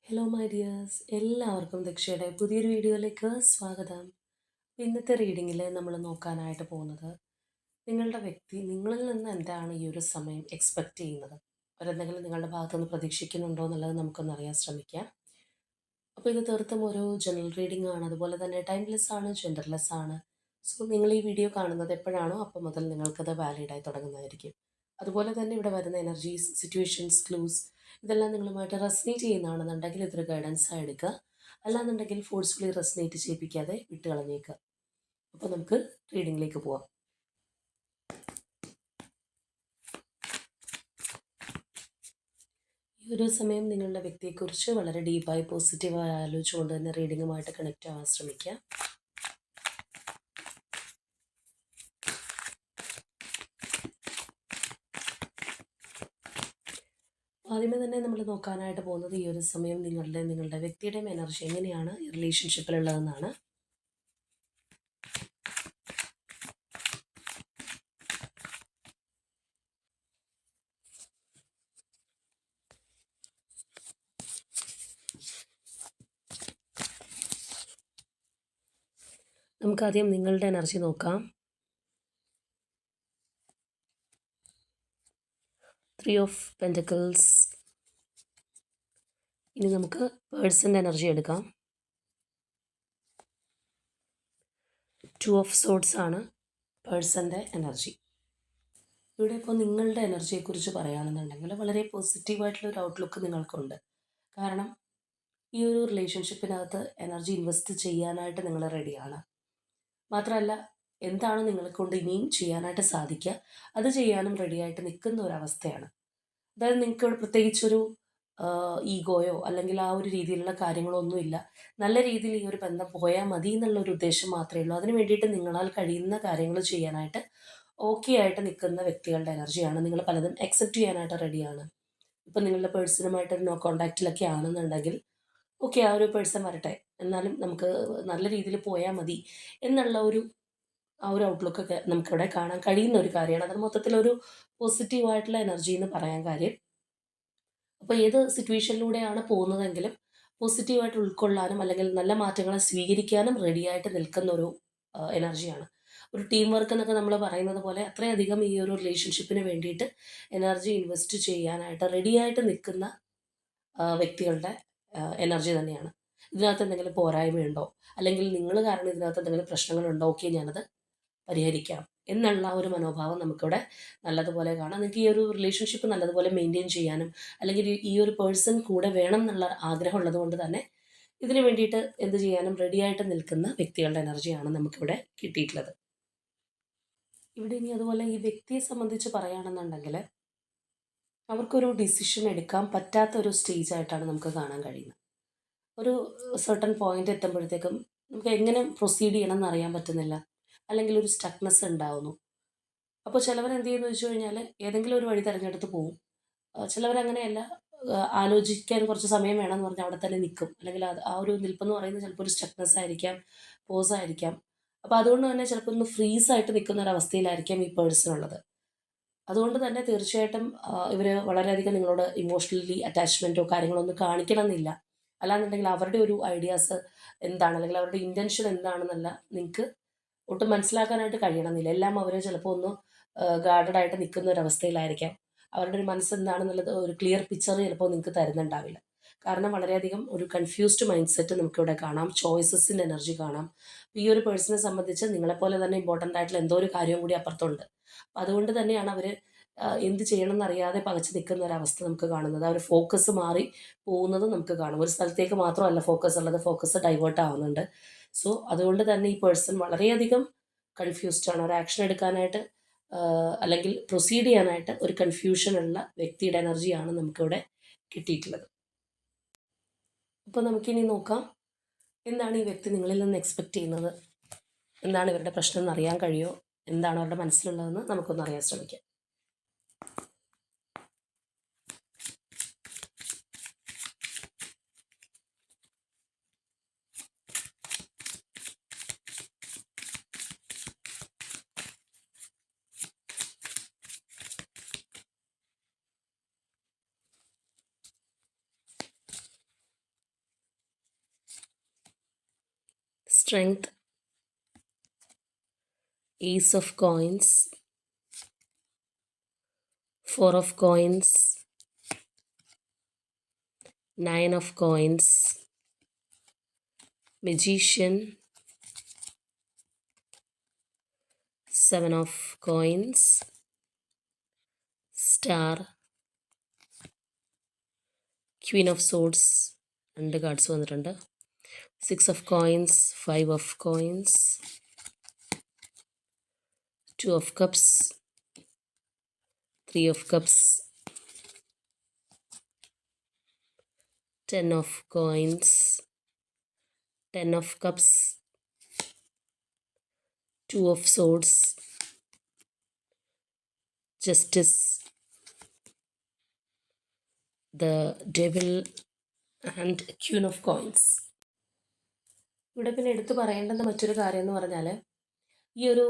Hello my dears, എല്ലാവർക്കും ദക്ഷയുടെ പുതിയൊരു വീഡിയോയിലേക്ക് സ്വാഗതം. ഇന്നത്തെ റീഡിങ്ങിൽ നമ്മൾ നോക്കാനായിട്ട് പോകുന്നത് നിങ്ങളുടെ വ്യക്തി നിങ്ങളിൽ നിന്ന് എന്താണ് ഈ ഒരു സമയം എക്സ്പെക്റ്റ് ചെയ്യുന്നത്, അവരെന്തെങ്കിലും നിങ്ങളുടെ ഭാഗത്തുനിന്ന് പ്രതീക്ഷിക്കുന്നുണ്ടോ എന്നുള്ളത് നമുക്കൊന്ന് അറിയാൻ ശ്രമിക്കാം. അപ്പോൾ ഇത് തീർത്തും ഒരു ജനറൽ റീഡിംഗ് ആണ്, അതുപോലെ തന്നെ ടൈംലെസ് ആണ്, ജെൻഡർലെസ് ആണ്. സോ നിങ്ങൾ ഈ വീഡിയോ കാണുന്നത് എപ്പോഴാണോ അപ്പോൾ മുതൽ നിങ്ങൾക്കത് വാലിഡായി തുടങ്ങുന്നതായിരിക്കും. അതുപോലെ തന്നെ ഇവിടെ വരുന്ന എനർജീസ്, സിറ്റുവേഷൻസ്, ക്ലൂസ് ഇതെല്ലാം നിങ്ങളുമായിട്ട് റെസനേറ്റ് ചെയ്യുന്നതാണെന്നുണ്ടെങ്കിൽ ഇതൊരു ഗൈഡൻസ് ആയി എടുക്കുക. അല്ലാന്നുണ്ടെങ്കിൽ ഫോഴ്സ്ഫുള്ളി റെസനേറ്റ് ചെയ്യിപ്പിക്കാതെ വിട്ട് കളഞ്ഞേക്കുക. അപ്പോൾ നമുക്ക് റീഡിങ്ങിലേക്ക് പോവാം. ഈ ഒരു സമയം നിങ്ങളുടെ വ്യക്തിയെക്കുറിച്ച് വളരെ ഡീപ്പായി പോസിറ്റീവായി ആലോചിച്ചുകൊണ്ട് തന്നെ റീഡിങ്ങുമായിട്ട് കണക്റ്റ് ആവാൻ ശ്രമിക്കുക. ആദ്യമേ തന്നെ നമ്മൾ നോക്കാനായിട്ട് പോകുന്നത് ഈ ഒരു സമയം നിങ്ങളുടെ വ്യക്തിയുടെയും എനർജി എങ്ങനെയാണ് ഈ റിലേഷൻഷിപ്പിലുള്ളതെന്നാണ്. നമുക്കാദ്യം നിങ്ങളുടെ എനർജി നോക്കാം. 3 ഓഫ് പെൻറ്റക്കിൾസ്. ഇനി നമുക്ക് പേഴ്സൻ്റെ എനർജി എടുക്കാം. 2 ഓഫ് സോഡ്സ് ആണ് പേഴ്സൻ്റെ എനർജി. ഇവിടെ ഇപ്പോൾ നിങ്ങളുടെ എനർജിയെക്കുറിച്ച് പറയുകയാണെന്നുണ്ടെങ്കിൽ വളരെ പോസിറ്റീവായിട്ടുള്ളൊരു ഔട്ട്ലുക്ക് നിങ്ങൾക്കുണ്ട്. കാരണം ഈ ഒരു റിലേഷൻഷിപ്പിനകത്ത് എനർജി ഇൻവെസ്റ്റ് ചെയ്യാനായിട്ട് നിങ്ങൾ റെഡിയാണ്. മാത്രമല്ല, എന്താണ് നിങ്ങളെ കൊണ്ട് ഇനിയും ചെയ്യാനായിട്ട് സാധിക്കുക അത് ചെയ്യാനും റെഡിയായിട്ട് നിൽക്കുന്ന ഒരവസ്ഥയാണ്. അതായത് നിങ്ങൾക്ക് ഇവിടെ പ്രത്യേകിച്ചൊരു ഈഗോയോ അല്ലെങ്കിൽ ആ ഒരു രീതിയിലുള്ള കാര്യങ്ങളോ ഒന്നുമില്ല. നല്ല രീതിയിൽ ഈ ഒരു ബന്ധം പോയാൽ മതി എന്നുള്ളൊരു ഉദ്ദേശം മാത്രമേ ഉള്ളൂ. അതിന് വേണ്ടിയിട്ട് നിങ്ങളാൽ കഴിയുന്ന കാര്യങ്ങൾ ചെയ്യാനായിട്ട് ഓക്കെ ആയിട്ട് നിൽക്കുന്ന വ്യക്തികളുടെ എനർജിയാണ്. നിങ്ങൾ പലതും അക്സെപ്റ്റ് ചെയ്യാനായിട്ട് റെഡിയാണ്. ഇപ്പം നിങ്ങളുടെ പേഴ്സണുമായിട്ട് നോ കോണ്ടാക്റ്റിലൊക്കെ ആണെന്നുണ്ടെങ്കിൽ ഓക്കെ, ആ ഒരു പേഴ്സൺ വരട്ടെ, എന്നാലും നമുക്ക് നല്ല രീതിയിൽ പോയാൽ മതി എന്നുള്ള ആ ഒരു ഔട്ട്ലുക്കൊക്കെ നമുക്കിവിടെ കാണാൻ കഴിയുന്ന ഒരു കാര്യമാണ്. അത് മൊത്തത്തിലൊരു പോസിറ്റീവായിട്ടുള്ള എനർജി എന്ന് പറയാൻ കാര്യം. അപ്പോൾ ഏത് സിറ്റുവേഷനിലൂടെയാണ് പോകുന്നതെങ്കിലും പോസിറ്റീവായിട്ട് ഉൾക്കൊള്ളാനും അല്ലെങ്കിൽ നല്ല മാറ്റങ്ങളെ സ്വീകരിക്കാനും റെഡിയായിട്ട് നിൽക്കുന്ന ഒരു എനർജിയാണ്. ഒരു ടീം വർക്ക് എന്നൊക്കെ നമ്മൾ പറയുന്നത് പോലെ അത്രയധികം ഈ ഒരു റിലേഷൻഷിപ്പിന് വേണ്ടിയിട്ട് എനർജി ഇൻവെസ്റ്റ് ചെയ്യാനായിട്ട് റെഡിയായിട്ട് നിൽക്കുന്ന വ്യക്തികളുടെ എനർജി തന്നെയാണ്. ഇതിനകത്ത് എന്തെങ്കിലും പോരായ്മയുണ്ടോ, അല്ലെങ്കിൽ നിങ്ങൾ കാരണം ഇതിനകത്ത് എന്തെങ്കിലും പ്രശ്നങ്ങളുണ്ടോ, ഓക്കെ ഞാനത് പരിഹരിക്കാം എന്നുള്ള ഒരു മനോഭാവം നമുക്കിവിടെ നല്ലതുപോലെ കാണാം. നിങ്ങൾക്ക് ഈ ഒരു റിലേഷൻഷിപ്പ് നല്ലതുപോലെ മെയിൻറ്റെയിൻ ചെയ്യാനും അല്ലെങ്കിൽ ഈ ഒരു പേഴ്സൺ കൂടെ വേണം എന്നുള്ള ആഗ്രഹം ഉള്ളത് കൊണ്ട് തന്നെ ഇതിന് വേണ്ടിയിട്ട് എന്ത് ചെയ്യാനും റെഡിയായിട്ട് നിൽക്കുന്ന വ്യക്തികളുടെ എനർജിയാണ് നമുക്കിവിടെ കിട്ടിയിട്ടുള്ളത്. ഇവിടെ ഇനി അതുപോലെ ഈ വ്യക്തിയെ സംബന്ധിച്ച് പറയുകയാണെന്നുണ്ടെങ്കിൽ അവർക്കൊരു ഡിസിഷൻ എടുക്കാൻ പറ്റാത്ത ഒരു സ്റ്റേജ് ആയിട്ടാണ് നമുക്ക് കാണാൻ കഴിയുന്നത്. ഒരു സർട്ടൺ പോയിന്റ് എത്തുമ്പോഴത്തേക്കും നമുക്ക് എങ്ങനെ പ്രൊസീഡ് ചെയ്യണം എന്ന് അറിയാൻ പറ്റുന്നില്ല, അല്ലെങ്കിൽ ഒരു സ്റ്റക്നെസ് ഉണ്ടാവുന്നു. അപ്പോൾ ചിലവർ എന്ത് ചെയ്യുന്നു വെച്ച് കഴിഞ്ഞാൽ ഏതെങ്കിലും ഒരു വഴി തിരഞ്ഞെടുത്ത് പോകും. ചിലവരങ്ങനെയല്ല, ആലോചിക്കാൻ കുറച്ച് സമയം വേണമെന്ന് പറഞ്ഞാൽ അവിടെ തന്നെ നിൽക്കും. അല്ലെങ്കിൽ അത് ആ ഒരു നിൽപ്പെന്ന് പറയുന്നത് ചിലപ്പോൾ ഒരു സ്റ്റക്നെസ് ആയിരിക്കാം, പോസ് ആയിരിക്കാം. അപ്പോൾ അതുകൊണ്ട് തന്നെ ചിലപ്പോൾ ഒന്ന് ഫ്രീസ് ആയിട്ട് നിൽക്കുന്ന ഒരു അവസ്ഥയിലായിരിക്കാം ഈ പേഴ്സൺ ഉള്ളത്. അതുകൊണ്ട് തന്നെ തീർച്ചയായിട്ടും ഇവർ വളരെയധികം നിങ്ങളോട് ഇമോഷണലി അറ്റാച്ച്മെൻറ്റോ കാര്യങ്ങളോ ഒന്നും കാണിക്കണമെന്നില്ല. അല്ലാന്നുണ്ടെങ്കിൽ അവരുടെ ഒരു ഐഡിയാസ് എന്താണ് അല്ലെങ്കിൽ അവരുടെ ഇൻറ്റൻഷൻ എന്താണെന്നല്ല നിങ്ങൾക്ക് ഒട്ടും മനസ്സിലാക്കാനായിട്ട് കഴിയണമെന്നില്ല. എല്ലാം അവർ ചിലപ്പോൾ ഒന്ന് ഗാർഡഡായിട്ട് നിൽക്കുന്ന ഒരു അവസ്ഥയിലായിരിക്കാം. അവരുടെ ഒരു മനസ്സെന്താണെന്നുള്ളത് ഒരു ക്ലിയർ പിക്ചർ ചിലപ്പോൾ നിങ്ങൾക്ക് തരുന്നുണ്ടാവില്ല. കാരണം വളരെയധികം ഒരു കൺഫ്യൂസ്ഡ് മൈൻഡ് സെറ്റ് നമുക്കിവിടെ കാണാം. ചോയ്സസിൻ്റെ എനർജി കാണാം. ഈ ഒരു പേഴ്സണെ സംബന്ധിച്ച് നിങ്ങളെപ്പോലെ തന്നെ ഇമ്പോർട്ടൻ്റ് ആയിട്ടുള്ള എന്തോ ഒരു കാര്യം കൂടി അപ്പുറത്തുണ്ട്. അപ്പം അതുകൊണ്ട് തന്നെയാണ് അവർ എന്ത് ചെയ്യണമെന്ന് അറിയാതെ പകച്ച് നിൽക്കുന്ന ഒരവസ്ഥ നമുക്ക് കാണുന്നത്. അവർ ഫോക്കസ് മാറി പോകുന്നത് നമുക്ക് കാണും. ഒരു സ്ഥലത്തേക്ക് മാത്രമല്ല ഫോക്കസ് ഉള്ളത്, ഫോക്കസ് ഡൈവേർട്ട് ആവുന്നുണ്ട്. സോ അതുകൊണ്ട് തന്നെ ഈ പേഴ്സൺ വളരെയധികം കൺഫ്യൂസ്ഡ് ആണ്. ഒരു ആക്ഷൻ എടുക്കാനായിട്ട് അല്ലെങ്കിൽ പ്രൊസീഡ് ചെയ്യാനായിട്ട് ഒരു കൺഫ്യൂഷനുള്ള വ്യക്തിയുടെ എനർജിയാണ് നമുക്കിവിടെ കിട്ടിയിട്ടുള്ളത്. അപ്പോൾ നമുക്കിനി നോക്കാം എന്താണ് ഈ വ്യക്തി നിങ്ങളിൽ നിന്ന് എക്സ്പെക്റ്റ് ചെയ്യുന്നത്, എന്താണ് ഇവരുടെ പ്രശ്നം എന്ന് അറിയാൻ കഴിയുമോ, എന്താണ് അവരുടെ മനസ്സിലുള്ളതെന്ന് നമുക്കൊന്ന് അറിയാൻ ശ്രമിക്കാം. Strength, Ace of Coins, Four of Coins, Nine of Coins, Magician, Seven of Coins, Star, Queen of Swords, രണ്ട് കാർഡ്സ് വന്നിട്ടുണ്ട്. Six of Coins, Five of Coins, Two of Cups, Three of Cups, Ten of Coins, Ten of Cups, Two of Swords, Justice, the Devil and Queen of Coins. ഇവിടെ പിന്നെ എടുത്തു പറയേണ്ടുന്ന മറ്റൊരു കാര്യം എന്ന് പറഞ്ഞാൽ ഈ ഒരു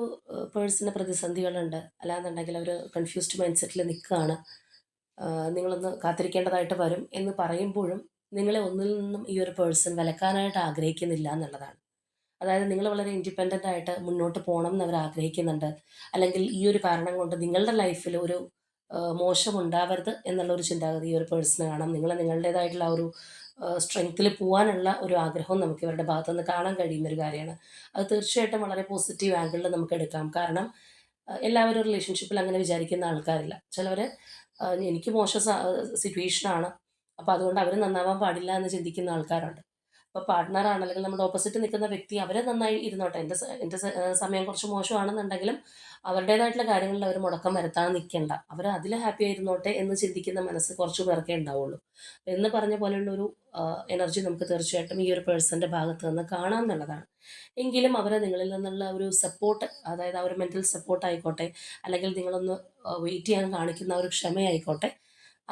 പേഴ്സണിന് പ്രതിസന്ധികളുണ്ട്, അല്ലാന്നുണ്ടെങ്കിൽ അവർ കൺഫ്യൂസ്ഡ് മൈൻഡ് സെറ്റിൽ നിൽക്കുകയാണ്, നിങ്ങളൊന്ന് കാത്തിരിക്കേണ്ടതായിട്ട് വരും എന്ന് പറയുമ്പോഴും നിങ്ങളെ ഒന്നിൽ നിന്നും ഈ ഒരു പേഴ്സൺ വിലക്കാനായിട്ട് ആഗ്രഹിക്കുന്നില്ല എന്നുള്ളതാണ്. അതായത് നിങ്ങൾ വളരെ ഇൻഡിപെൻഡൻ്റ് ആയിട്ട് മുന്നോട്ട് പോകണം എന്ന് അവർ ആഗ്രഹിക്കുന്നുണ്ട്, അല്ലെങ്കിൽ ഈ ഒരു കാരണം കൊണ്ട് നിങ്ങളുടെ ലൈഫിൽ ഒരു മോശം ഉണ്ടാവരുത് എന്നുള്ളൊരു ചിന്താഗതി ഈ ഒരു പേഴ്സണ് കാണാം. നിങ്ങളുടേതായിട്ടുള്ള ആ ഒരു സ്ട്രെങ്ത്തിൽ പോകാനുള്ള ഒരു ആഗ്രഹവും നമുക്ക് ഇവരുടെ ഭാഗത്തുനിന്ന് കാണാൻ കഴിയുന്നൊരു കാര്യമാണ്. അത് തീർച്ചയായിട്ടും വളരെ പോസിറ്റീവ് ആംഗിളിൽ നമുക്ക് എടുക്കാം. കാരണം എല്ലാവരും റിലേഷൻഷിപ്പിൽ അങ്ങനെ വിചാരിക്കുന്ന ആൾക്കാരില്ല. ചിലവർ എനിക്ക് മോശം സിറ്റുവേഷനാണ്, അപ്പോൾ അതുകൊണ്ട് അവർ നന്നാവാൻ പാടില്ല എന്ന് ചിന്തിക്കുന്ന ആൾക്കാരുണ്ട്. ഇപ്പോൾ പാർട്ട്ണറാണ് അല്ലെങ്കിൽ നമ്മുടെ ഓപ്പോസിറ്റ് നിൽക്കുന്ന വ്യക്തി അവരെ നന്നായി ഇരുന്നോട്ടെ, എൻ്റെ സമയം കുറച്ച് മോശമാണെന്നുണ്ടെങ്കിലും അവരുടേതായിട്ടുള്ള കാര്യങ്ങളിൽ അവർ മുടക്കം വരുത്താൻ നിൽക്കേണ്ട, അവർ അതിൽ ഹാപ്പി ആയിരുന്നോട്ടെ എന്ന് ചിന്തിക്കുന്ന മനസ്സ് കുറച്ച് പേർക്കേ ഉണ്ടാവുള്ളൂ. എന്ന് പറഞ്ഞ പോലെയുള്ളൊരു എനർജി നമുക്ക് തീർച്ചയായിട്ടും ഈ ഒരു പേഴ്സൻ്റെ ഭാഗത്ത് നിന്ന് കാണാം എന്നുള്ളതാണ്. എങ്കിലും അവർ നിങ്ങളിൽ നിന്നുള്ള ഒരു സപ്പോർട്ട്, അതായത് ആ ഒരു മെൻ്റൽ സപ്പോർട്ട് ആയിക്കോട്ടെ, അല്ലെങ്കിൽ നിങ്ങളൊന്ന് വെയിറ്റ് ചെയ്യാൻ കാണിക്കുന്ന ആ ഒരു ക്ഷമയായിക്കോട്ടെ,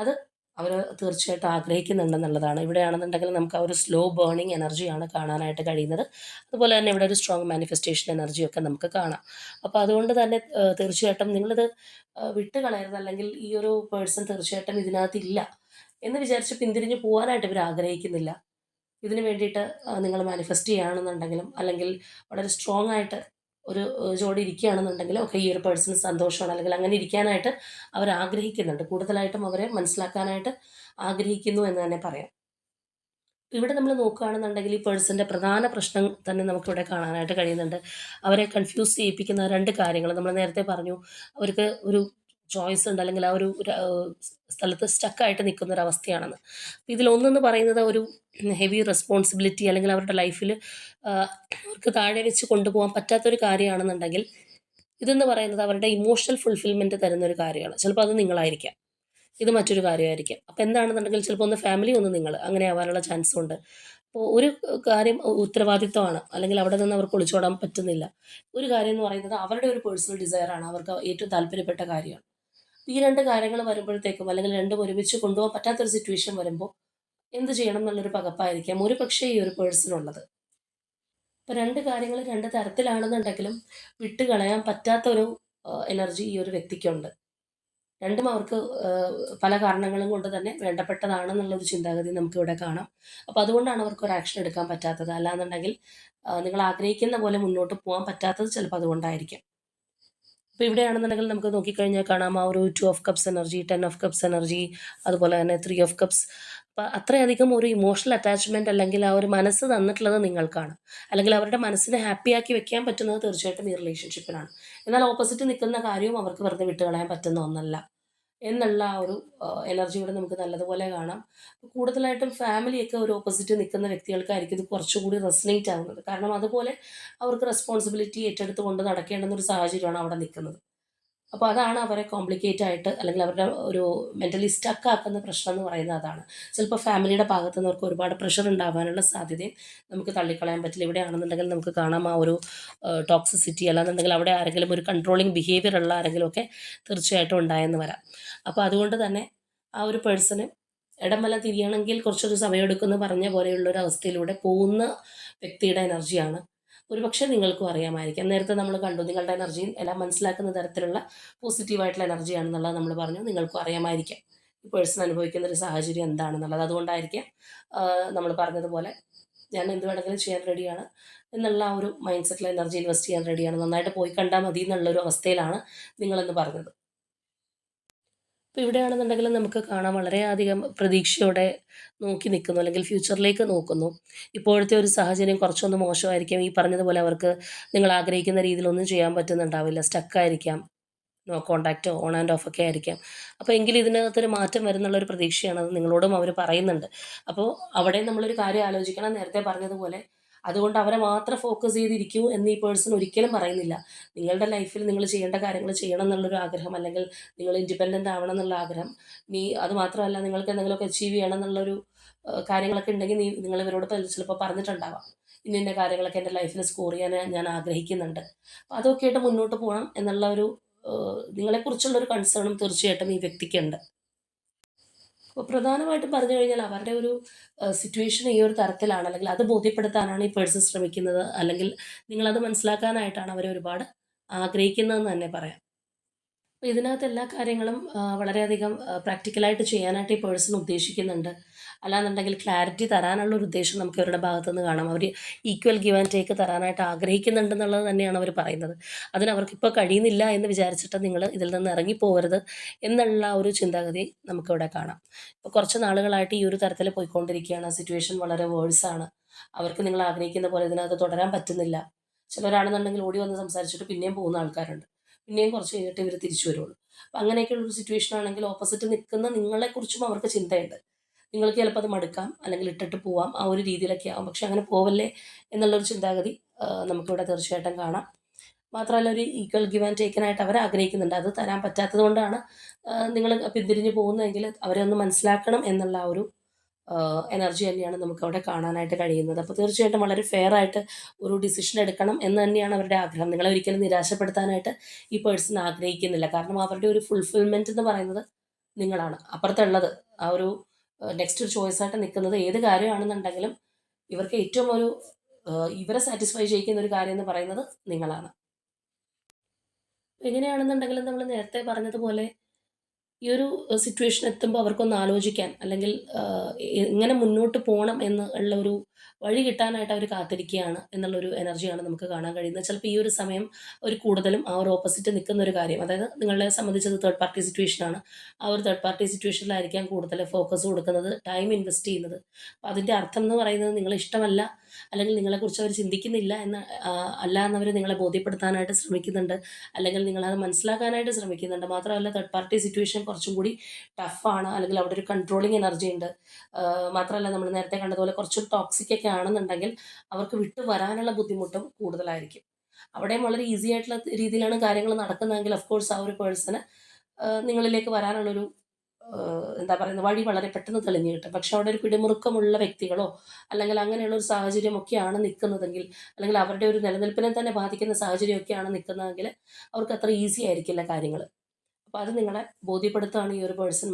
അത് അവർ തീർച്ചയായിട്ടും ആഗ്രഹിക്കുന്നുണ്ടെന്നുള്ളതാണ്. ഇവിടെയാണെന്നുണ്ടെങ്കിൽ നമുക്ക് ആ ഒരു സ്ലോ ബേണിംഗ് എനർജിയാണ് കാണാനായിട്ട് കഴിയുന്നത്. അതുപോലെ തന്നെ ഇവിടെ ഒരു സ്ട്രോങ് മാനിഫെസ്റ്റേഷൻ എനർജിയൊക്കെ നമുക്ക് കാണാം. അപ്പോൾ അതുകൊണ്ട് തന്നെ തീർച്ചയായിട്ടും നിങ്ങളിത് വിട്ട് കളയരുത്, അല്ലെങ്കിൽ ഈ ഒരു പേഴ്സൺ തീർച്ചയായിട്ടും ഇതിനകത്തില്ല എന്ന് വിചാരിച്ച് പിന്തിരിഞ്ഞ് പോകാനായിട്ട് ഇവർ ആഗ്രഹിക്കുന്നില്ല. ഇതിന് വേണ്ടിയിട്ട് നിങ്ങൾ മാനിഫെസ്റ്റ് ചെയ്യുകയാണെന്നുണ്ടെങ്കിലും, അല്ലെങ്കിൽ വളരെ സ്ട്രോങ് ആയിട്ട് ഒരു ജോഡി ഇരിക്കുകയാണെന്നുണ്ടെങ്കിലും ഒക്കെ ഈ ഒരു പേഴ്സൺ സന്തോഷമാണ്, അല്ലെങ്കിൽ അങ്ങനെ ഇരിക്കാനായിട്ട് അവർ ആഗ്രഹിക്കുന്നുണ്ട്. കൂടുതലായിട്ടും അവരെ മനസ്സിലാക്കാനായിട്ട് ആഗ്രഹിക്കുന്നു എന്ന് തന്നെ പറയാം. ഇവിടെ നമ്മൾ നോക്കുകയാണെന്നുണ്ടെങ്കിൽ ഈ പേഴ്സൻ്റെ പ്രധാന പ്രശ്നം തന്നെ നമുക്കിവിടെ കാണാനായിട്ട് കഴിയുന്നുണ്ട്. അവരെ കൺഫ്യൂസ് ചെയ്യിപ്പിക്കുന്ന രണ്ട് കാര്യങ്ങൾ നമ്മൾ നേരത്തെ പറഞ്ഞു. അവർക്ക് ഒരു ചോയ്സ് ഉണ്ട്, അല്ലെങ്കിൽ ആ ഒരു സ്ഥലത്ത് സ്റ്റക്കായിട്ട് നിൽക്കുന്ന ഒരു അവസ്ഥയാണെന്ന്. ഇതിലൊന്നെന്ന് പറയുന്നത് ഒരു ഹെവി റെസ്പോൺസിബിലിറ്റി, അല്ലെങ്കിൽ അവരുടെ ലൈഫിൽ അവർക്ക് താഴെ വെച്ച് കൊണ്ടുപോകാൻ പറ്റാത്തൊരു കാര്യമാണെന്നുണ്ടെങ്കിൽ, ഇതെന്ന് പറയുന്നത് അവരുടെ ഇമോഷണൽ ഫുൾഫിൽമെൻറ്റ് തരുന്നൊരു കാര്യമാണ്. ചിലപ്പോൾ അത് നിങ്ങളായിരിക്കാം, ഇത് മറ്റൊരു കാര്യമായിരിക്കാം. അപ്പോൾ എന്താണെന്നുണ്ടെങ്കിൽ ചിലപ്പോൾ ഒന്ന് ഫാമിലി, ഒന്ന് നിങ്ങൾ, അങ്ങനെ ആവാനുള്ള ചാൻസും ഉണ്ട്. അപ്പോൾ ഒരു കാര്യം ഉത്തരവാദിത്വമാണ്, അല്ലെങ്കിൽ അവിടെ നിന്ന് അവർക്ക് ഒളിച്ചോടാൻ പറ്റുന്നില്ല. ഒരു കാര്യം എന്ന് പറയുന്നത് അവരുടെ ഒരു പേഴ്സണൽ ഡിസയറാണ്, അവർക്ക് ഏറ്റവും താല്പര്യപ്പെട്ട കാര്യമാണ്. ഈ രണ്ട് കാര്യങ്ങൾ വരുമ്പോഴത്തേക്കും, അല്ലെങ്കിൽ രണ്ടും ഒരുമിച്ച് കൊണ്ടുപോകാൻ പറ്റാത്തൊരു സിറ്റുവേഷൻ വരുമ്പോൾ എന്ത് ചെയ്യണം എന്നുള്ളൊരു പകപ്പായിരിക്കാം ഒരു പക്ഷേ ഈ ഒരു പേഴ്സണുള്ളത്. അപ്പോൾ രണ്ട് കാര്യങ്ങൾ രണ്ട് തരത്തിലാണെന്നുണ്ടെങ്കിലും വിട്ടുകളയാൻ പറ്റാത്തൊരു എനർജി ഈ ഒരു വ്യക്തിക്കുണ്ട്. രണ്ടും അവർക്ക് പല കാരണങ്ങളും കൊണ്ട് തന്നെ വേണ്ടപ്പെട്ടതാണെന്നുള്ളൊരു ചിന്താഗതി നമുക്കിവിടെ കാണാം. അപ്പോൾ അതുകൊണ്ടാണ് അവർക്ക് ഒരു ആക്ഷൻ എടുക്കാൻ പറ്റാത്തത്. അല്ലാന്നുണ്ടെങ്കിൽ നിങ്ങൾ ആഗ്രഹിക്കുന്ന പോലെ മുന്നോട്ട് പോകാൻ പറ്റാത്തത് ചിലപ്പോൾ അതുകൊണ്ടായിരിക്കാം. അപ്പോൾ ഇവിടെയാണെന്നുണ്ടെങ്കിൽ നമുക്ക് നോക്കിക്കഴിഞ്ഞാൽ കാണാം ആ ഒരു 2 of cups energy, 10 of cups energy, അതുപോലെ തന്നെ 3 ഓഫ് കപ്സ്. അപ്പോൾ അത്രയധികം ഒരു ഇമോഷണൽ അറ്റാച്ച്മെൻറ്റ്, അല്ലെങ്കിൽ ആ ഒരു മനസ്സ് തന്നിട്ടുള്ളത് നിങ്ങൾക്കാണ്, അല്ലെങ്കിൽ അവരുടെ മനസ്സിനെ ഹാപ്പിയാക്കി വെക്കാൻ പറ്റുന്നത് തീർച്ചയായിട്ടും ഈ റിലേഷൻഷിപ്പിനാണ്. എന്നാൽ ഓപ്പോസിറ്റ് നിൽക്കുന്ന കാര്യവും അവർക്ക് വെറുതെ വിട്ടുകളയാൻ പറ്റുന്ന ഒന്നല്ല എന്നുള്ള ആ ഒരു എനർജി ഇവിടെ നമുക്ക് നല്ലതുപോലെ കാണാം. കൂടുതലായിട്ടും ഫാമിലിയൊക്കെ ഒരു ഓപ്പോസിറ്റ് നിൽക്കുന്ന വ്യക്തികൾക്കായിരിക്കും ഇത് കുറച്ചുകൂടി റെസനേറ്റ് ആകുന്നത്. കാരണം അതുപോലെ അവർക്ക് റെസ്പോൺസിബിലിറ്റി ഏറ്റെടുത്ത് കൊണ്ട് നടക്കേണ്ടുന്ന ഒരു സാഹചര്യമാണ് അവിടെ നിൽക്കുന്നത്. അപ്പോൾ അതാണ് അവരെ കോംപ്ലിക്കേറ്റ് ആയിട്ട്, അല്ലെങ്കിൽ അവരുടെ ഒരു മെൻ്റലി സ്റ്റക്ക് ആക്കുന്ന പ്രശ്നം എന്ന് പറയുന്നത് അതാണ്. ചിലപ്പോൾ ഫാമിലിയുടെ ഭാഗത്തു നിന്ന് അവർക്ക് ഒരുപാട് പ്രഷർ ഉണ്ടാകാനുള്ള സാധ്യതയും നമുക്ക് തള്ളിക്കളയാൻ പറ്റില്ല. ഇവിടെയാണെന്നുണ്ടെങ്കിൽ നമുക്ക് കാണാം ആ ഒരു ടോക്സിസിറ്റി, അല്ലാന്നുണ്ടെങ്കിൽ അവിടെ ആരെങ്കിലും ഒരു കൺട്രോളിങ് ബിഹേവിയർ ഉള്ള ആരെങ്കിലുമൊക്കെ തീർച്ചയായിട്ടും ഉണ്ടായെന്ന് വരാം. അപ്പോൾ അതുകൊണ്ട് തന്നെ ആ ഒരു പേഴ്സണ് ഇടം വലം തിരിയണമെങ്കിൽ കുറച്ചൊരു സമയമെടുക്കുമെന്ന് പറഞ്ഞ പോലെയുള്ളൊരു അവസ്ഥയിലൂടെ പോകുന്ന വ്യക്തിയുടെ എനർജിയാണ്. ഒരുപക്ഷെ നിങ്ങൾക്കും അറിയാമായിരിക്കാം. നേരത്തെ നമ്മൾ കണ്ടു, നിങ്ങളുടെ എനർജിയും എല്ലാം മനസ്സിലാക്കുന്ന തരത്തിലുള്ള പോസിറ്റീവായിട്ടുള്ള എനർജിയാണെന്നുള്ളത് നമ്മൾ പറഞ്ഞു. നിങ്ങൾക്കും അറിയാമായിരിക്കാം ഈ പേഴ്സൺ അനുഭവിക്കുന്ന ഒരു സാഹചര്യം എന്താണെന്നുള്ളത്. അതുകൊണ്ടായിരിക്കാം നമ്മൾ പറഞ്ഞതുപോലെ ഞാൻ എന്ത് വേണമെങ്കിലും ചെയ്യാൻ റെഡിയാണ് എന്നുള്ള ആ ഒരു മൈൻഡ് സെറ്റിൽ എനർജി ഇൻവെസ്റ്റ് ചെയ്യാൻ റെഡിയാണ്, നന്നായിട്ട് പോയി കണ്ടാൽ മതി എന്നുള്ളൊരു അവസ്ഥയിലാണ് നിങ്ങളെന്ന് പറഞ്ഞത്. അപ്പോൾ ഇവിടെയാണെന്നുണ്ടെങ്കിൽ നമുക്ക് കാണാം വളരെയധികം പ്രതീക്ഷയോടെ നോക്കി നിൽക്കുന്നു, അല്ലെങ്കിൽ ഫ്യൂച്ചറിലേക്ക് നോക്കുന്നു. ഇപ്പോഴത്തെ ഒരു സാഹചര്യം കുറച്ചൊന്ന് മോശമായിരിക്കും. ഈ പറഞ്ഞതുപോലെ അവർക്ക് നിങ്ങൾ ആഗ്രഹിക്കുന്ന രീതിയിലൊന്നും ചെയ്യാൻ പറ്റുന്നുണ്ടാവില്ല, സ്റ്റക്കായിരിക്കാം, നോ കോൺടാക്റ്റോ ഓൺ ആൻഡ് ഓഫ് ഒക്കെ ആയിരിക്കാം. അപ്പോൾ എങ്കിലും ഇതിനകത്തൊരു മാറ്റം വരുന്നുള്ളൊരു പ്രതീക്ഷയാണ്, അത് നിങ്ങളോടും അവർ പറയുന്നുണ്ട്. അപ്പോൾ അവിടെ നമ്മളൊരു കാര്യം ആലോചിക്കണം, നേരത്തെ പറഞ്ഞതുപോലെ അതുകൊണ്ട് അവരെ മാത്രം ഫോക്കസ് ചെയ്തിരിക്കൂ എന്ന് ഈ പേഴ്സൺ ഒരിക്കലും പറയുന്നില്ല. നിങ്ങളുടെ ലൈഫിൽ നിങ്ങൾ ചെയ്യേണ്ട കാര്യങ്ങൾ ചെയ്യണം എന്നുള്ളൊരു ആഗ്രഹം, അല്ലെങ്കിൽ നിങ്ങൾ ഇൻഡിപെൻഡൻ്റ് ആവണം എന്നുള്ള ആഗ്രഹം, നീ അത് മാത്രമല്ല നിങ്ങൾക്ക് എന്തെങ്കിലുമൊക്കെ അച്ചീവ് ചെയ്യണം എന്നുള്ളൊരു കാര്യങ്ങളൊക്കെ ഉണ്ടെങ്കിൽ നിങ്ങൾ ഇവരോട് ചിലപ്പോൾ പറഞ്ഞിട്ടുണ്ടാവാം, ഇന്ന ഇന്ന കാര്യങ്ങളൊക്കെ എൻ്റെ ലൈഫിൽ സ്കോർ ചെയ്യാൻ ഞാൻ ആഗ്രഹിക്കുന്നുണ്ട്. അപ്പോൾ അതൊക്കെ ആയിട്ട് മുന്നോട്ട് പോകണം എന്നുള്ള ഒരു നിങ്ങളെക്കുറിച്ചുള്ളൊരു കൺസേണും തീർച്ചയായിട്ടും ഈ വ്യക്തിക്കുണ്ട്. അപ്പോൾ പ്രധാനമായിട്ടും പറഞ്ഞു കഴിഞ്ഞാൽ അവരുടെ ഒരു സിറ്റുവേഷൻ ഈ ഒരു തരത്തിലാണ്, അല്ലെങ്കിൽ അത് ബോധ്യപ്പെടുത്താനാണ് ഈ പേഴ്സൺ ശ്രമിക്കുന്നത്, അല്ലെങ്കിൽ നിങ്ങളത് മനസ്സിലാക്കാനായിട്ടാണ് അവർ ഒരുപാട് ആഗ്രഹിക്കുന്നതെന്ന് തന്നെ പറയാം. അപ്പോൾ ഇതിനകത്ത് എല്ലാ കാര്യങ്ങളും വളരെയധികം പ്രാക്ടിക്കലായിട്ട് ചെയ്യാനായിട്ട് ഈ പേഴ്സൺ ഉദ്ദേശിക്കുന്നുണ്ട്. അല്ലാന്നുണ്ടെങ്കിൽ ക്ലാരിറ്റി തരാനുള്ള ഒരു ഉദ്ദേശം നമുക്ക് ഇവരുടെ ഭാഗത്തു നിന്ന് കാണാം. Hour equal give and take തരാനായിട്ട് ആഗ്രഹിക്കുന്നുണ്ടെന്നുള്ളത് തന്നെയാണ് അവർ പറയുന്നത്. അതിന് അവർക്കിപ്പോൾ കഴിയുന്നില്ല എന്ന് വിചാരിച്ചിട്ട് നിങ്ങൾ ഇതിൽ നിന്ന് ഇറങ്ങിപ്പോകരുത് എന്നുള്ള ഒരു ചിന്താഗതി നമുക്കിവിടെ കാണാം. ഇപ്പോൾ കുറച്ച് നാളുകളായിട്ട് ഈ ഒരു തരത്തിൽ പോയിക്കൊണ്ടിരിക്കുകയാണ്, സിറ്റുവേഷൻ വളരെ വേഴ്സാണ്. അവർക്ക് നിങ്ങൾ ആഗ്രഹിക്കുന്ന പോലെ ഇതിനകത്ത് തുടരാൻ പറ്റുന്നില്ല. ചിലരാണെന്നുണ്ടെങ്കിൽ ഓടി വന്ന് സംസാരിച്ചിട്ട് പിന്നെയും പോകുന്ന ആൾക്കാരുണ്ട്. പിന്നെയും കുറച്ച് കഴിഞ്ഞിട്ട് ഇവർ തിരിച്ചു വരുള്ളൂ. അപ്പോൾ അങ്ങനെയൊക്കെയുള്ളൊരു സിറ്റുവേഷൻ ആണെങ്കിൽ ഓപ്പോസിറ്റ് നിൽക്കുന്ന നിങ്ങളെക്കുറിച്ചും അവർക്ക് ചിന്തയുണ്ട്. നിങ്ങൾക്ക് ചിലപ്പോൾ അത് മടുക്കാം, അല്ലെങ്കിൽ ഇട്ടിട്ട് പോവാം, ആ ഒരു രീതിയിലൊക്കെ ആവും. പക്ഷെ അങ്ങനെ പോവല്ലേ എന്നുള്ളൊരു ചിന്താഗതി നമുക്കിവിടെ തീർച്ചയായിട്ടും കാണാം. മാത്രമല്ല ഒരു ഈക്വൽ ഗിവ് ആൻഡ് ടേക്കിനായിട്ട് അവർ ആഗ്രഹിക്കുന്നുണ്ട്. അത് തരാൻ പറ്റാത്തത് കൊണ്ടാണ് നിങ്ങൾ പിന്തിരിഞ്ഞ് പോകുന്നതെങ്കിൽ അവരെ ഒന്ന് മനസ്സിലാക്കണം എന്നുള്ള ആ ഒരു എനർജി തന്നെയാണ് നമുക്കവിടെ കാണാനായിട്ട് കഴിയുന്നത്. അപ്പോൾ തീർച്ചയായിട്ടും വളരെ ഫെയർ ആയിട്ട് ഒരു ഡിസിഷൻ എടുക്കണം എന്ന് തന്നെയാണ് അവരുടെ ആഗ്രഹം. നിങ്ങളെ ഒരിക്കലും നിരാശപ്പെടുത്താനായിട്ട് ഈ പേഴ്സൺ ആഗ്രഹിക്കുന്നില്ല. കാരണം അവരുടെ ഒരു ഫുൾഫിൽമെൻറ്റ് എന്ന് പറയുന്നത് നിങ്ങളാണ്. അപ്പുറത്തുള്ളത് ആ ഒരു നെക്സ്റ്റ് ഒരു ചോയ്സായിട്ട് നിൽക്കുന്നത് ഏത് കാര്യമാണെന്നുണ്ടെങ്കിലും ഇവർക്ക് ഏറ്റവും ഒരു ഇവരെ സാറ്റിസ്ഫൈ ചെയ്യിക്കുന്ന ഒരു കാര്യം എന്ന് പറയുന്നത് നിങ്ങളാണ്. എങ്ങനെയാണെന്നുണ്ടെങ്കിലും നമ്മൾ നേരത്തെ പറഞ്ഞതുപോലെ ഈ ഒരു സിറ്റുവേഷൻ എത്തുമ്പോൾ അവർക്കൊന്ന് ആലോചിക്കാൻ, അല്ലെങ്കിൽ എങ്ങനെ മുന്നോട്ട് പോകണം എന്ന് ഉള്ള ഒരു വഴി കിട്ടാനായിട്ട് അവർ കാത്തിരിക്കുകയാണ് എന്നുള്ളൊരു എനർജിയാണ് നമുക്ക് കാണാൻ കഴിയുന്നത്. ചിലപ്പോൾ ഈ ഒരു സമയം ഒരു കൂടുതലും ആ ഒരു ഓപ്പോസിറ്റ് നിൽക്കുന്ന ഒരു കാര്യം, അതായത് നിങ്ങളെ സംബന്ധിച്ചത് തേർഡ് പാർട്ടി സിറ്റുവേഷനാണ്. ആ ഒരു തേർഡ് പാർട്ടി സിറ്റുവേഷനിലായിരിക്കാം കൂടുതൽ ഫോക്കസ് കൊടുക്കുന്നത്, ടൈം ഇൻവെസ്റ്റ് ചെയ്യുന്നത്. അപ്പോൾ അതിൻ്റെ അർത്ഥം എന്ന് പറയുന്നത് നിങ്ങളെ ഇഷ്ടമല്ല, അല്ലെങ്കിൽ നിങ്ങളെക്കുറിച്ച് അവർ ചിന്തിക്കുന്നില്ല എന്ന് അല്ല എന്നവർ നിങ്ങളെ ബോധ്യപ്പെടുത്താനായിട്ട് ശ്രമിക്കുന്നുണ്ട്, അല്ലെങ്കിൽ നിങ്ങളത് മനസ്സിലാക്കാനായിട്ട് ശ്രമിക്കുന്നുണ്ട്. മാത്രമല്ല തേർഡ് പാർട്ടി സിറ്റുവേഷൻ കുറച്ചും കൂടി ടഫാണ്, അല്ലെങ്കിൽ അവിടെ ഒരു കൺട്രോളിങ് എനർജി ഉണ്ട്. മാത്രമല്ല നമ്മൾ നേരത്തെ കണ്ടതുപോലെ കുറച്ചൊരു ടോക്സിക് ഒക്കെ ആണെന്നുണ്ടെങ്കിൽ അവർക്ക് വിട്ടു വരാനുള്ള ബുദ്ധിമുട്ടും കൂടുതലായിരിക്കും. അവിടെയും വളരെ ഈസി ആയിട്ടുള്ള രീതിയിലാണ് കാര്യങ്ങൾ നടക്കുന്നതെങ്കിൽ ഓഫ് കോഴ്സ് ആ ഒരു പേഴ്സണ് നിങ്ങളിലേക്ക് വരാനുള്ളൊരു എന്താ പറയുന്നത് വഴി വളരെ പെട്ടെന്ന് തെളിഞ്ഞു കിട്ടും. പക്ഷെ അവിടെ ഒരു പിടിമുറുക്കമുള്ള വ്യക്തികളോ, അല്ലെങ്കിൽ അങ്ങനെയുള്ള ഒരു സാഹചര്യമൊക്കെയാണ് നിൽക്കുന്നതെങ്കിൽ, അല്ലെങ്കിൽ അവരുടെ ഒരു നിലനിൽപ്പിനെ തന്നെ ബാധിക്കുന്ന സാഹചര്യമൊക്കെയാണ് നിൽക്കുന്നതെങ്കിൽ അവർക്ക് അത്ര ഈസി ആയിരിക്കില്ല കാര്യങ്ങൾ. അപ്പോൾ അത് നിങ്ങളെ ബോധ്യപ്പെടുത്തുകയാണ് ഈ ഒരു പേഴ്സൺ.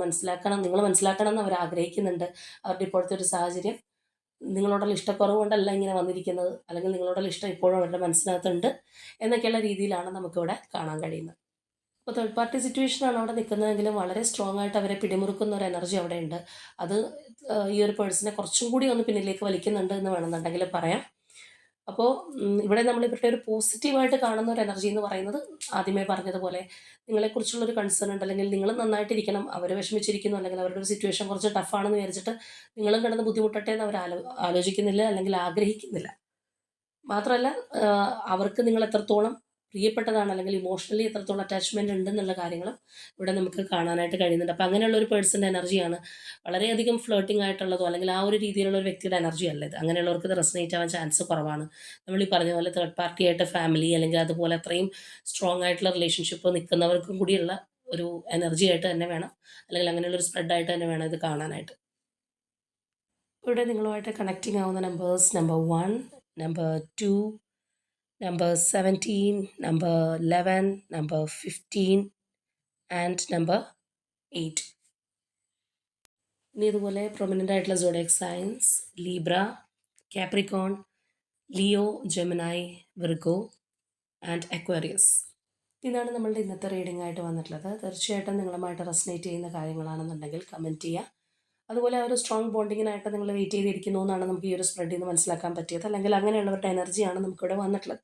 നിങ്ങൾ മനസ്സിലാക്കണം എന്ന് അവർ ആഗ്രഹിക്കുന്നുണ്ട്. അവരുടെ ഇപ്പോഴത്തെ ഒരു സാഹചര്യം നിങ്ങളോടുള്ള ഇഷ്ടക്കുറവ് കൊണ്ടല്ല ഇങ്ങനെ വന്നിരിക്കുന്നത്, അല്ലെങ്കിൽ നിങ്ങളോടുള്ള ഇഷ്ടം ഇപ്പോഴും അവരുടെ മനസ്സിനകത്തുണ്ട് എന്നൊക്കെയുള്ള രീതിയിലാണ് നമുക്കിവിടെ കാണാൻ കഴിയുന്നത്. ഇപ്പോൾ തേർഡ് പാർട്ടി സിറ്റുവേഷനാണ് അവിടെ നിൽക്കുന്നതെങ്കിലും വളരെ സ്ട്രോങ് ആയിട്ട് അവരെ പിടിമുറുക്കുന്ന ഒരു എനർജി അവിടെ ഉണ്ട്. അത് ഈ ഒരു പേഴ്സണെ കുറച്ചും കൂടി ഒന്ന് പിന്നിലേക്ക് വലിക്കുന്നുണ്ട് എന്ന് വേണമെന്നുണ്ടെങ്കിൽ പറയാം. അപ്പോൾ ഇവിടെ നമ്മൾ ഇവരുടെ ഒരു പോസിറ്റീവായിട്ട് കാണുന്ന ഒരു എനർജി എന്ന് പറയുന്നത് ആദ്യമേ പറഞ്ഞതുപോലെ നിങ്ങളെക്കുറിച്ചുള്ളൊരു കൺസേൺ ഉണ്ട്, അല്ലെങ്കിൽ നിങ്ങൾ നന്നായിട്ടിരിക്കണം, അവർ വിഷമിച്ചിരിക്കുന്നു, അല്ലെങ്കിൽ അവരുടെ ഒരു സിറ്റുവേഷൻ കുറച്ച് ടഫാണെന്ന് വിചാരിച്ചിട്ട് നിങ്ങളും കിടന്ന് ബുദ്ധിമുട്ടട്ടെ എന്ന് അവർ ആലോചിക്കുന്നില്ല, അല്ലെങ്കിൽ ആഗ്രഹിക്കുന്നില്ല. മാത്രമല്ല അവർക്ക് നിങ്ങൾ എത്രത്തോളം പ്രിയപ്പെട്ടതാണ്, അല്ലെങ്കിൽ ഇമോഷണലി എത്രത്തോളം അറ്റാച്ച്മെൻ്റ് ഉണ്ടെന്നുള്ള കാര്യങ്ങളും ഇവിടെ നമുക്ക് കാണാനായിട്ട് കഴിയുന്നുണ്ട്. അപ്പോൾ അങ്ങനെയുള്ള ഒരു പേഴ്സൻ്റെ എനർജിയാണ്. വളരെയധികം ഫ്ലേർട്ടിംഗ് ആയിട്ടുള്ളതോ, അല്ലെങ്കിൽ ആ ഒരു രീതിയിലുള്ള ഒരു വ്യക്തിയുടെ എനർജി അല്ല ഇത്. അങ്ങനെയുള്ളവർക്ക് ഇത് റെസനേറ്റ് ആവാൻ ചാൻസ് കുറവാണ്. നമ്മൾ ഈ പറഞ്ഞ പോലെ തേർഡ് പാർട്ടി ആയിട്ട് ഫാമിലി, അല്ലെങ്കിൽ അതുപോലെ അത്രയും സ്ട്രോങ് ആയിട്ടുള്ള റിലേഷൻഷിപ്പ് നിൽക്കുന്നവർക്കും കൂടിയുള്ള ഒരു എനർജി ആയിട്ട് തന്നെ വേണം, അല്ലെങ്കിൽ അങ്ങനെയുള്ളൊരു സ്പ്രെഡായിട്ട് തന്നെ വേണം ഇത് കാണാനായിട്ട്. ഇവിടെ നിങ്ങളുമായിട്ട് കണക്റ്റിംഗ് ആവുന്ന numbers number 1, number 2, number 17, number 11, number 15 and number 8. ഇനി ഇതുപോലെ പ്രൊമിനൻ്റ് ആയിട്ടുള്ള zodiac signs Libra, Capricorn, Leo, Gemini, Virgo and Aquarius. ഇതാണ് നമ്മളുടെ ഇന്നത്തെ റീഡിംഗ് ആയിട്ട് വന്നിട്ടുള്ളത്. തീർച്ചയായിട്ടും നിങ്ങളുമായിട്ട് റെസനേറ്റ് ചെയ്യുന്ന കാര്യങ്ങളാണെന്നുണ്ടെങ്കിൽ കമൻറ്റ് ചെയ്യുക. അതുപോലെ ആ ഒരു സ്ട്രോങ് ബോണ്ടിങ്ങിനായിട്ട് നിങ്ങൾ വെയിറ്റ് ചെയ്തിരിക്കുന്നു എന്നാണ് നമുക്ക് ഈ ഒരു സ്പ്രെഡിൽ നിന്ന് മനസ്സിലാക്കാൻ പറ്റിയത്. അല്ലെങ്കിൽ അങ്ങനെയുള്ളവരുടെ എനർജിയാണ് നമുക്കിവിടെ വന്നിട്ടുള്ളത്.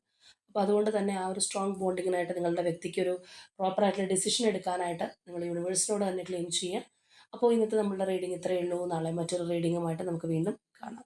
അപ്പോൾ അതുകൊണ്ട് തന്നെ ആ ഒരു സ്ട്രോങ് ബോണ്ടിങ്ങിനായിട്ട് നിങ്ങളുടെ വ്യക്തിക്കൊരു പ്രോപ്പറായിട്ടുള്ള ഡിസിഷൻ എടുക്കാനായിട്ട് നിങ്ങൾ യൂണിവേഴ്സിനോട് തന്നെ ക്ലെയിം ചെയ്യുക. അപ്പോൾ ഇന്നത്തെ നമ്മളുടെ റീഡിംഗ് ഇത്രയേ ഉള്ളൂ. നാളെ മറ്റൊരു റീഡിങ്ങുമായിട്ട് നമുക്ക് വീണ്ടും കാണാം.